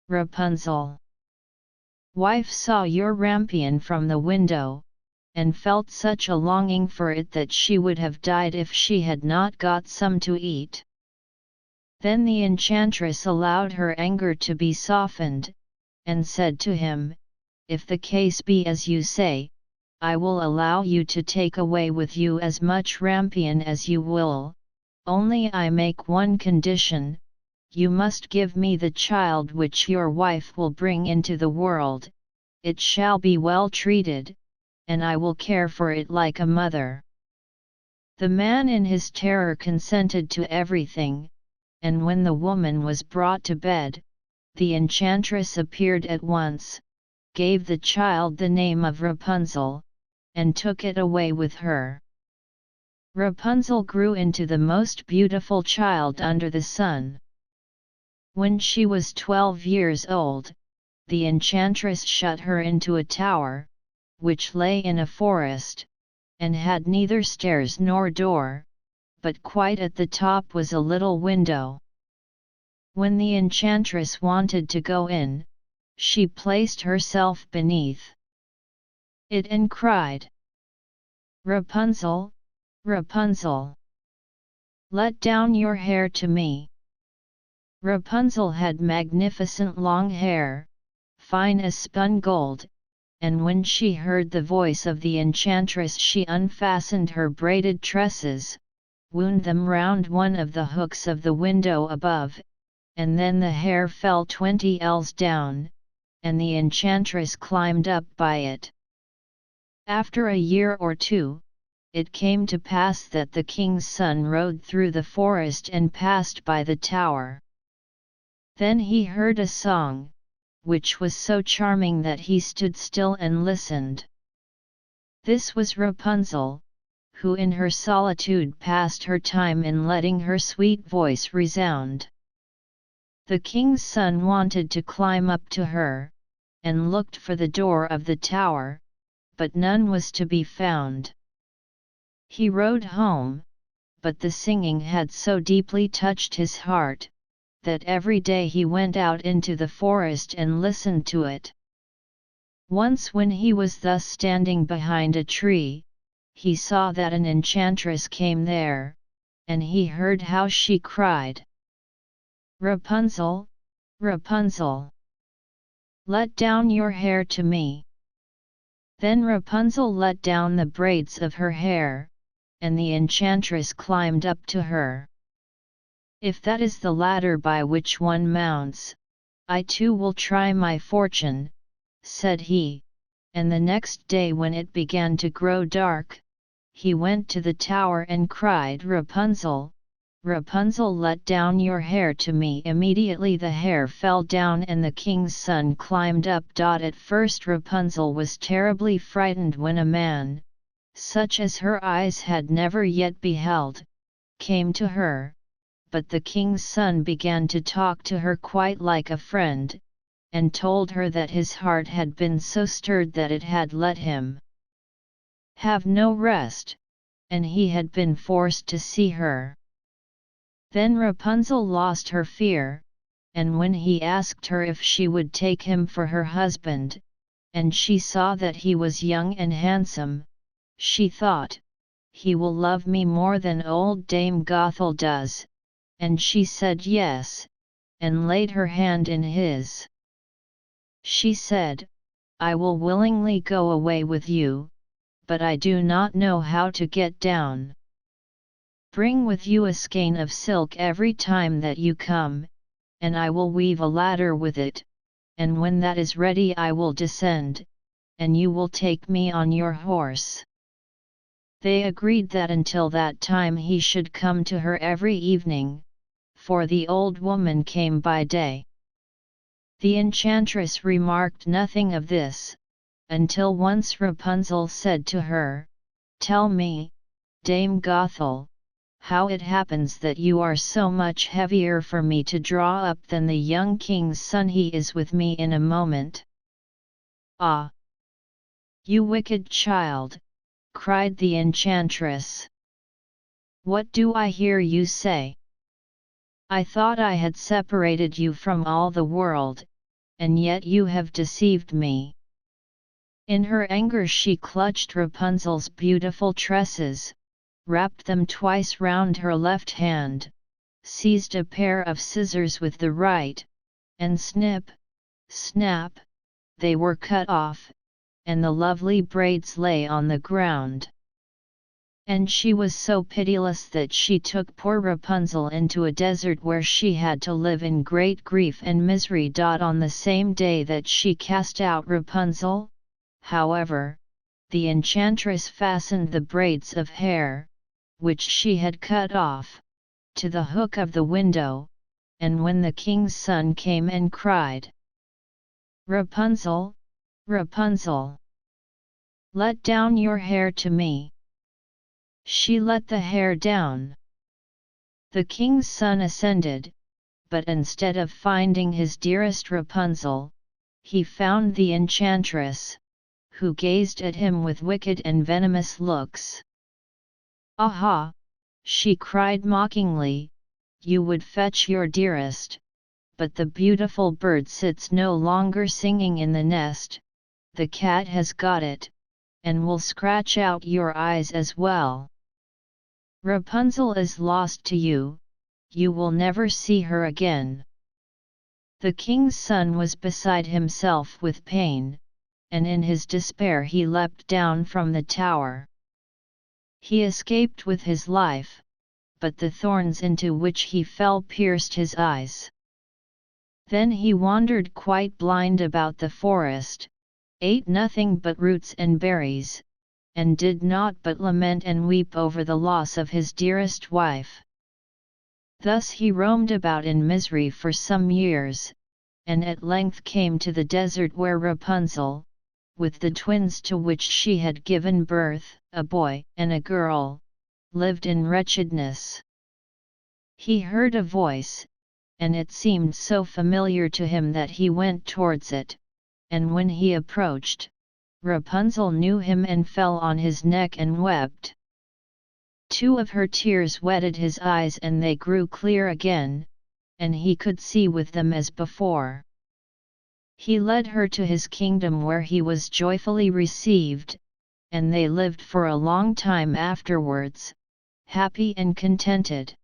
Rapunzel. Wife saw your rampion from the window, and felt such a longing for it that she would have died if she had not got some to eat. Then the enchantress allowed her anger to be softened, and said to him, "If the case be as you say, I will allow you to take away with you as much rampion as you will, only I make one condition: you must give me the child which your wife will bring into the world. It shall be well treated, and I will care for it like a mother." The man in his terror consented to everything, and when the woman was brought to bed, the enchantress appeared at once, gave the child the name of Rapunzel, and took it away with her. Rapunzel grew into the most beautiful child under the sun. When she was 12 years old, the enchantress shut her into a tower, which lay in a forest, and had neither stairs nor door, but quite at the top was a little window. When the enchantress wanted to go in, she placed herself beneath it and cried, "Rapunzel, Rapunzel! Let down your hair to me." Rapunzel had magnificent long hair, fine as spun gold, and when she heard the voice of the enchantress she unfastened her braided tresses, wound them round one of the hooks of the window above, and then the hair fell 20 ells down, and the enchantress climbed up by it. After a year or two, it came to pass that the king's son rode through the forest and passed by the tower. Then he heard a song, which was so charming that he stood still and listened. This was Rapunzel, who in her solitude passed her time in letting her sweet voice resound. The king's son wanted to climb up to her, and looked for the door of the tower, but none was to be found. He rode home, but the singing had so deeply touched his heart, that every day he went out into the forest and listened to it. Once when he was thus standing behind a tree, he saw that an enchantress came there, and he heard how she cried, "Rapunzel, Rapunzel! Let down your hair to me." Then Rapunzel let down the braids of her hair, and the enchantress climbed up to her. "If that is the ladder by which one mounts, I too will try my fortune," said he, and the next day when it began to grow dark, he went to the tower and cried, "Rapunzel, Rapunzel, let down your hair to me." Immediately the hair fell down and the king's son climbed up. At first Rapunzel was terribly frightened when a man, such as her eyes had never yet beheld, came to her, but the king's son began to talk to her quite like a friend, and told her that his heart had been so stirred that it had let him have no rest, and he had been forced to see her. Then Rapunzel lost her fear, and when he asked her if she would take him for her husband, and she saw that he was young and handsome, she thought, "He will love me more than old Dame Gothel does," and she said yes, and laid her hand in his. She said, "I will willingly go away with you, but I do not know how to get down. Bring with you a skein of silk every time that you come, and I will weave a ladder with it, and when that is ready I will descend, and you will take me on your horse." They agreed that until that time he should come to her every evening, for the old woman came by day. The enchantress remarked nothing of this, until once Rapunzel said to her, "Tell me, Dame Gothel, how it happens that you are so much heavier for me to draw up than the young king's son. He is with me in a moment." "Ah! You wicked child," cried the enchantress. "What do I hear you say? I thought I had separated you from all the world, and yet you have deceived me." In her anger she clutched Rapunzel's beautiful tresses, wrapped them twice round her left hand, seized a pair of scissors with the right, and snip, snap, they were cut off, and the lovely braids lay on the ground. And she was so pitiless that she took poor Rapunzel into a desert where she had to live in great grief and misery. On the same day that she cast out Rapunzel, however, the enchantress fastened the braids of hair, which she had cut off, to the hook of the window, and when the king's son came and cried, "Rapunzel, Rapunzel! Let down your hair to me!" she let the hair down. The king's son ascended, but instead of finding his dearest Rapunzel, he found the enchantress, who gazed at him with wicked and venomous looks. "Aha!" she cried mockingly, "you would fetch your dearest, but the beautiful bird sits no longer singing in the nest, the cat has got it, and will scratch out your eyes as well. Rapunzel is lost to you, you will never see her again." The king's son was beside himself with pain, and in his despair he leapt down from the tower. He escaped with his life, but the thorns into which he fell pierced his eyes. Then he wandered quite blind about the forest, ate nothing but roots and berries, and did not but lament and weep over the loss of his dearest wife. Thus he roamed about in misery for some years, and at length came to the desert where Rapunzel, with the twins to which she had given birth, a boy and a girl, lived in wretchedness. He heard a voice, and it seemed so familiar to him that he went towards it, and when he approached, Rapunzel knew him and fell on his neck and wept. 2 of her tears wetted his eyes and they grew clear again, and he could see with them as before. He led her to his kingdom where he was joyfully received, and they lived for a long time afterwards, happy and contented.